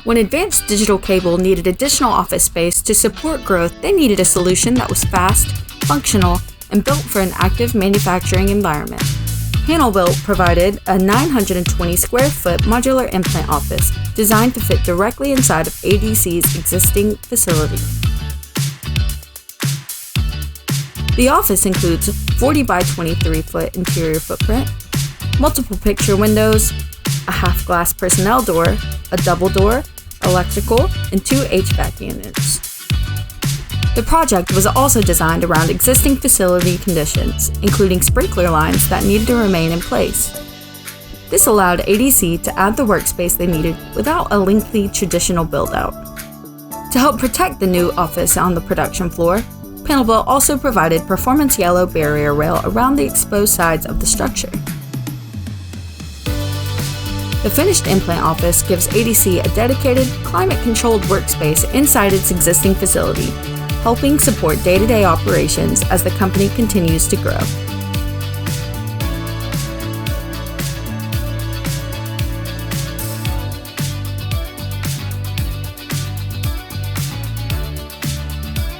When Advanced Digital Cable needed additional office space to support growth, they needed a solution that was fast, functional, and built for an active manufacturing environment. Panelbuilt provided a 920 square foot modular implant office designed to fit directly inside of ADC's existing facility. The office includes 40 by 23 foot interior footprint, multiple picture windows, a half-glass personnel door, a double door, electrical, and 2 HVAC units. The project was also designed around existing facility conditions, including sprinkler lines that needed to remain in place. This allowed ADC to add the workspace they needed without a lengthy traditional build-out. To help protect the new office on the production floor, Panelbuilt also provided performance yellow barrier rail around the exposed sides of the structure. The finished implant office gives ADC a dedicated, climate-controlled workspace inside its existing facility, helping support day-to-day operations as the company continues to grow.